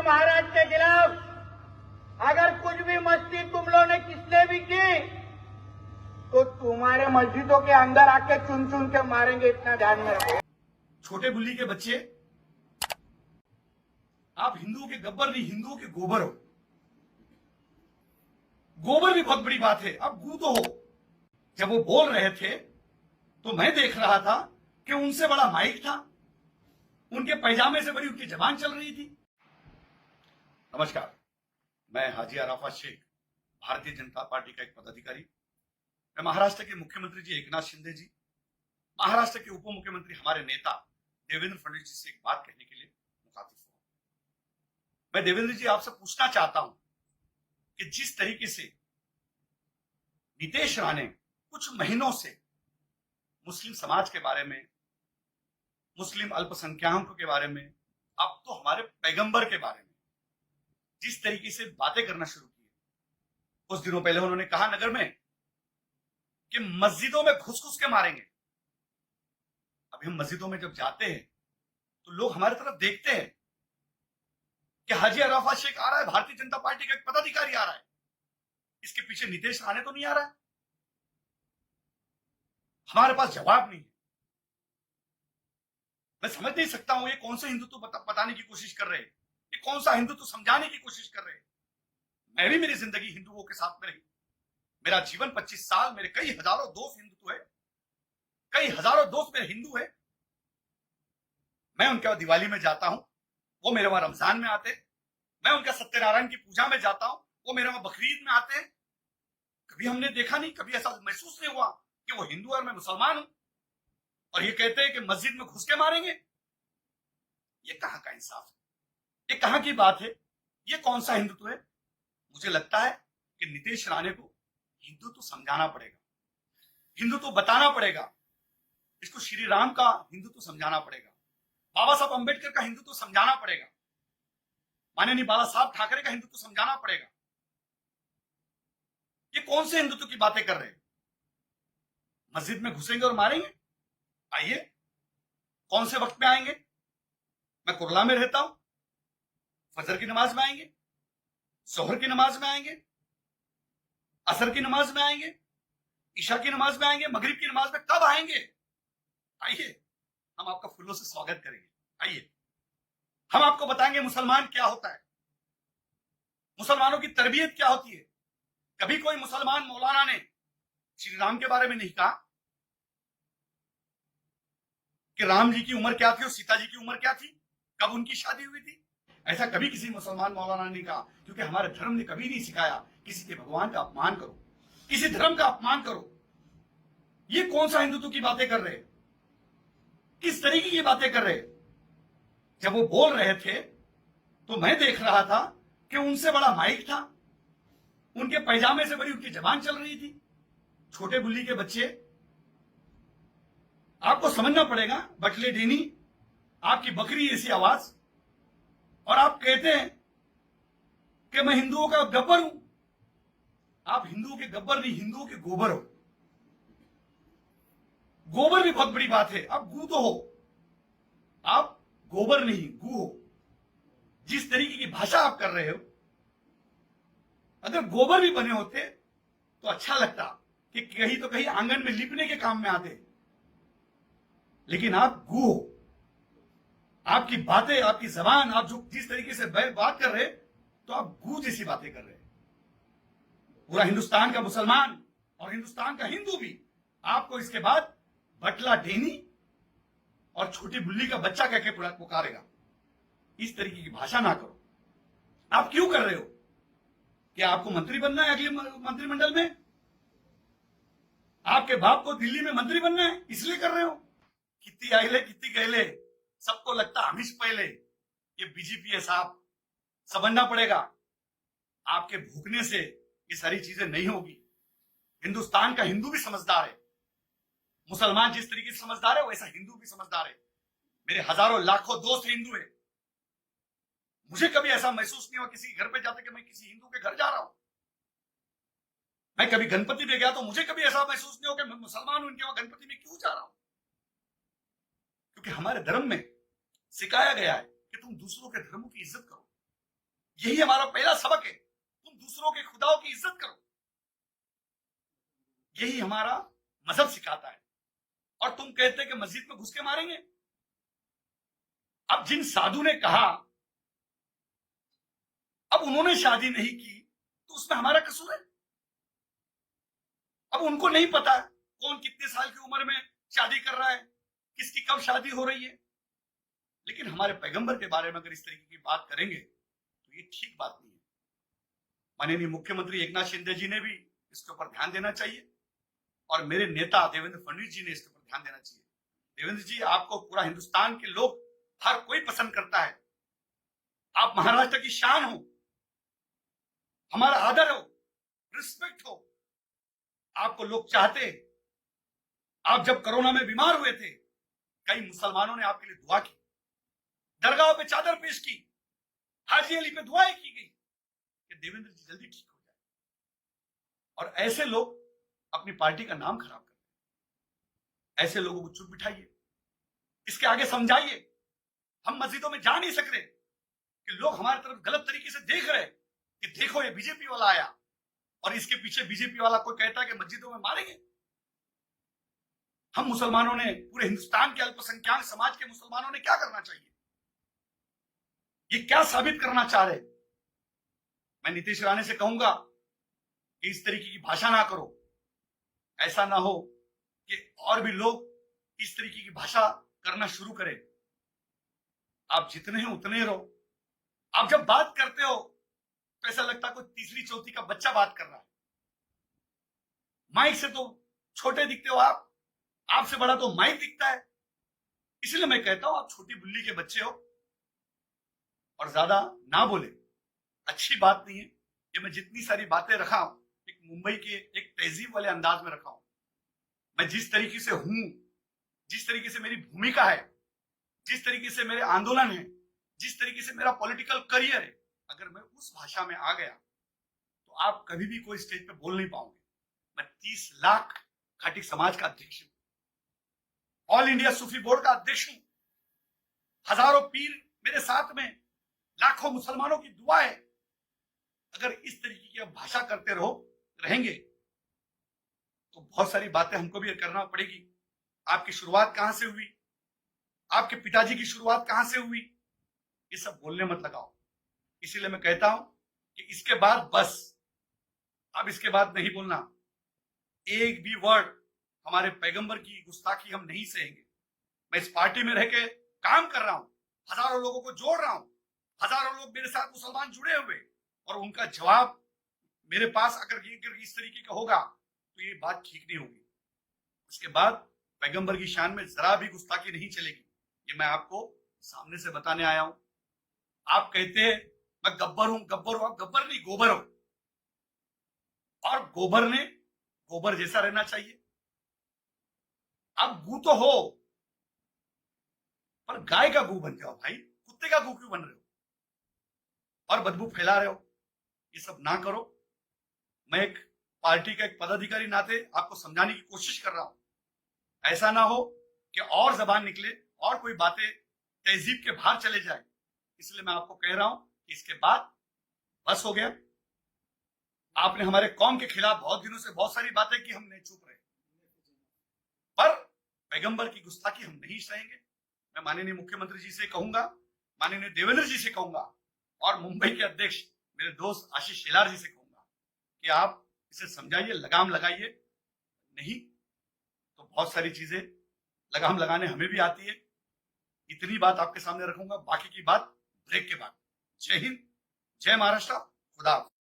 महाराज के खिलाफ अगर कुछ भी मस्ती तुम लोगों ने किसने भी की तो तुम्हारे मस्जिदों के अंदर आके चुन चुन के मारेंगे, इतना ध्यान में रखो। छोटे बुल्ली के बच्चे, आप हिंदुओं के गब्बर नहीं, हिंदुओं के गोबर हो। गोबर भी बहुत बड़ी बात है, आप गू तो हो। जब वो बोल रहे थे तो मैं देख रहा था कि उनसे बड़ा माइक था, उनके पैजामे से बड़ी उनकी जबान चल रही थी। नमस्कार, मैं हाजी अराफत शेख, भारतीय जनता पार्टी का एक पदाधिकारी। मैं महाराष्ट्र के मुख्यमंत्री जी एकनाथ शिंदे जी, महाराष्ट्र के उप मुख्यमंत्री हमारे नेता देवेंद्र फडणवीस जी से एक बात कहने के लिए मुखातिब हूं। मैं देवेंद्र जी आपसे पूछना चाहता हूं कि जिस तरीके से नीतीश राणे कुछ महीनों से मुस्लिम समाज के बारे में, मुस्लिम अल्पसंख्याकों के बारे में, अब तो हमारे पैगंबर के बारे में जिस तरीके से बातें करना शुरू की, कुछ दिनों पहले उन्होंने कहा नगर में कि मस्जिदों में घुस घुस के मारेंगे। अभी हम मस्जिदों में जब जाते हैं तो लोग हमारी तरफ देखते हैं कि हाजी अराफत शेख आ रहा है, भारतीय जनता पार्टी का एक पदाधिकारी आ रहा है, इसके पीछे नीतीश राणे तो नहीं आ रहा है। हमारे पास जवाब नहीं है। मैं समझ नहीं सकता हूं ये कौन सा हिंदुत्व बताने की कोशिश कर रहे हैं, ये कौन सा हिंदुत्व समझाने की कोशिश कर रहे हैं। मैं भी मेरी जिंदगी हिंदुओं के साथ में रही, मेरा जीवन 25 साल, मेरे कई हजारों दोस्त हिंदुत्व है, कई हजारों दोस्त मेरे हिंदू है। मैं उनके दिवाली में जाता हूं, वो मेरे वहां रमजान में आते हैं। मैं उनका सत्यनारायण की पूजा में जाता हूं, वो मेरे वहां बकरीद में आते हैं। कभी हमने देखा नहीं, कभी ऐसा महसूस नहीं हुआ कि वो हिंदू और मैं मुसलमान हूं, और ये कहते हैं कि मस्जिद में घुस के मारेंगे। ये कहां का इंसाफ है, ये कहां की बात है, ये कौन सा हिंदुत्व है। मुझे लगता है कि नीतीश राणे को हिंदुत्व समझाना पड़ेगा, हिंदुत्व बताना पड़ेगा, इसको श्री राम का हिंदुत्व समझाना पड़ेगा, बाबा साहब अंबेडकर का हिंदुत्व समझाना पड़ेगा, माननीय बाला साहब ठाकरे का हिंदुत्व समझाना पड़ेगा। ये कौन से हिंदुत्व की बातें कर रहे हैं। मस्जिद में घुसेंगे और मारेंगे। आइए, कौन से वक्त में आएंगे। मैं कुरला में रहता हूं, फजर की नमाज में आएंगे, जोहर की नमाज में आएंगे, असर की नमाज में आएंगे, ईशा की नमाज में आएंगे, मगरिब की नमाज में कब आएंगे। आइए, हम आपका फूलों से स्वागत करेंगे। आइए, हम आपको बताएंगे मुसलमान क्या होता है, मुसलमानों की तरबियत क्या होती है। कभी कोई मुसलमान मौलाना ने श्री राम के बारे में नहीं कहा कि राम जी की उम्र क्या थी और सीता जी की उम्र क्या थी, कब उनकी शादी हुई थी। ऐसा कभी किसी मुसलमान मौलाना ने कहा, क्योंकि हमारे धर्म ने कभी नहीं सिखाया किसी के भगवान का अपमान करो, किसी धर्म का अपमान करो। ये कौन सा हिंदुत्व की बातें कर रहे, किस तरीके की बातें कर रहे। जब वो बोल रहे थे तो मैं देख रहा था कि उनसे बड़ा माइक था, उनके पैजामे से बड़ी उनकी जबान चल रही थी। छोटे बुल्ली के बच्चे, आपको समझना पड़ेगा, बटले डेनी, आपकी बकरी ऐसी आवाज, और आप कहते हैं कि मैं हिंदुओं का गब्बर हूं। आप हिंदुओं के गब्बर नहीं, हिंदुओं के गोबर हो। गोबर भी बहुत बड़ी बात है, आप गू तो हो। आप गोबर नहीं, गू हो। जिस तरीके की भाषा आप कर रहे हो, अगर गोबर भी बने होते तो अच्छा लगता कि कहीं तो कहीं आंगन में लिपने के काम में आते, लेकिन आप गू हो। आपकी बातें, आपकी जबान, आप जो जिस तरीके से बात कर रहे, तो आप गू जैसी बातें कर रहे। पूरा हिंदुस्तान का मुसलमान और हिंदुस्तान का हिंदू भी आपको इसके बाद बटला डेनी और छोटी बुल्ली का बच्चा कह के पुकारेगा। इस तरीके की भाषा ना करो। आप क्यों कर रहे हो? क्या आपको मंत्री बनना है अगले मंत्रिमंडल में? आपके बाप को दिल्ली में मंत्री बनना है, इसलिए कर रहे हो? कितनी आइले कितनी गहले, सबको लगता हमीश पहले। ये बीजेपी है साहब, समझना पड़ेगा। आपके भूखने से ये सारी चीजें नहीं होगी। हिंदुस्तान का हिंदू भी समझदार है। मुसलमान जिस तरीके से समझदार है, वैसा हिंदू भी समझदार है। मेरे हजारों लाखों दोस्त हिंदू है। मुझे कभी ऐसा महसूस नहीं हुआ किसी घर पे जाते कि मैं किसी हिंदू के घर जा रहा हूं। मैं कभी गणपति में गया तो मुझे कभी ऐसा महसूस नहीं हो कि मैं मुसलमान हूं, इनके वहां गणपति में क्यों जा रहा हूं। क्योंकि हमारे धर्म में सिखाया गया है कि तुम दूसरों के धर्मों की इज्जत करो, यही हमारा पहला सबक है, तुम दूसरों के खुदाओं की इज्जत करो। यही हमारा मजहब सिखाता है। और तुम कहते कि मस्जिद में घुस के मारेंगे। अब जिन साधु ने कहा अब उन्होंने शादी नहीं की तो उसमें हमारा कसूर है। अब उनको नहीं पता कौन कितने साल की उम्र में शादी कर रहा है, किसकी कब शादी हो रही है। लेकिन हमारे पैगंबर के बारे में अगर इस तरीके की बात करेंगे तो ये ठीक बात नहीं है। माननीय मुख्यमंत्री एकनाथ शिंदे जी ने भी इसके ऊपर ध्यान देना चाहिए और मेरे नेता देवेंद्र फडणवीस जी ने इसके ऊपर ध्यान देना चाहिए। देवेंद्र जी, आपको पूरा हिंदुस्तान के लोग हर कोई पसंद करता है। आप महाराष्ट्र की शान हो, हमारा आदर हो, रिस्पेक्ट हो, आपको लोग चाहते। आप जब कोरोना में बीमार हुए थे, कई मुसलमानों ने आपके लिए दुआ की, दरगाह पे चादर पेश की, हाजी अली पे दुआएं की गई कि देवेंद्र जी जल्दी ठीक हो जाए। और ऐसे लोग अपनी पार्टी का नाम खराब करते हैं। ऐसे लोगों को चुप बिठाइए, इसके आगे समझाइए। हम मस्जिदों में जा नहीं सक रहे कि लोग हमारी तरफ गलत तरीके से देख रहे कि देखो ये बीजेपी वाला आया और इसके पीछे बीजेपी वाला कोई कहता है कि मस्जिदों में मारेंगे। हम मुसलमानों ने, पूरे हिंदुस्तान के अल्पसंख्यक समाज के मुसलमानों ने क्या करना चाहिए? ये क्या साबित करना चाह रहे? मैं नीतीश राणे से कहूंगा कि इस तरीके की भाषा ना करो। ऐसा ना हो कि और भी लोग इस तरीके की भाषा करना शुरू करें। आप जितने हैं उतने रहो। आप जब बात करते हो तो ऐसा लगता है कोई तीसरी चौथी का बच्चा बात कर रहा है। माइक से तो छोटे दिखते हो आप, आपसे बड़ा तो माइक दिखता है। इसलिए मैं कहता हूं आप छोटी बुल्ली के बच्चे हो और ज्यादा ना बोले, अच्छी बात नहीं है। ये मैं जितनी सारी बातें रखा हूं एक मुंबई के एक तहजीब वाले अंदाज में रखा हूं। मैं जिस तरीके से हूं, जिस तरीके से मेरी भूमिका है, जिस तरीके से मेरे आंदोलन है, जिस तरीके से मेरा पॉलिटिकल करियर है, अगर मैं उस भाषा में आ गया तो आप कभी भी कोई स्टेज पे बोल नहीं पाओगे। मैं 30 लाख खाटी समाज का अध्यक्ष हूं, ऑल इंडिया सूफी बोर्ड का अध्यक्ष हूं। हजारों पीर मेरे साथ में, लाखों मुसलमानों की दुआ है। अगर इस तरीके की आप भाषा करते रहेंगे तो बहुत सारी बातें हमको भी करना पड़ेगी। आपकी शुरुआत कहां से हुई, आपके पिताजी की शुरुआत कहां से हुई, ये सब बोलने मत लगाओ। इसीलिए मैं कहता हूं कि इसके बाद बस, अब इसके बाद नहीं बोलना। एक भी वर्ड हमारे पैगंबर की गुस्ताखी हम नहीं सहेंगे। मैं इस पार्टी में रह के काम कर रहा हूं, हजारों लोगों को जोड़ रहा हूं, हजारों लोग मेरे साथ मुसलमान जुड़े हुए, और उनका जवाब मेरे पास अगर इस तरीके का होगा तो ये बात ठीक नहीं होगी। उसके बाद पैगंबर की शान में जरा भी गुस्ताखी नहीं चलेगी। ये मैं आपको सामने से बताने आया हूं। आप कहते हैं मैं गब्बर हूं, गब्बर हूं। आप गब्बर नहीं, गोबर हो। और गोबर ने गोबर जैसा रहना चाहिए। आप गू तो हो, पर गाय का गू बन जाओ भाई। कुत्ते का गू क्यों बन रहे हो और बदबू फैला रहे हो? ये सब ना करो। मैं एक पार्टी का एक पदाधिकारी नाते आपको समझाने की कोशिश कर रहा हूं। ऐसा ना हो कि और जबान निकले और कोई बातें तहजीब के बाहर चले जाए। इसलिए मैं आपको कह रहा हूं कि इसके बाद बस हो गया। आपने हमारे कौम के खिलाफ बहुत दिनों से बहुत सारी बातें की, हम नहीं चुप रहे, पर पैगंबर की गुस्ताखी हम नहीं सहेंगे। मैं माननीय मुख्यमंत्री जी से कहूंगा, माननीय देवेंद्र जी से कहूंगा, और मुंबई के अध्यक्ष मेरे दोस्त आशीष शेलार जी से कहूंगा कि आप इसे समझाइए, लगाम लगाइए। नहीं तो बहुत सारी चीजें लगाम लगाने हमें भी आती है। इतनी बात आपके सामने रखूंगा, बाकी की बात ब्रेक के बाद। जय हिंद, जय महाराष्ट्र, खुदा हाफिज।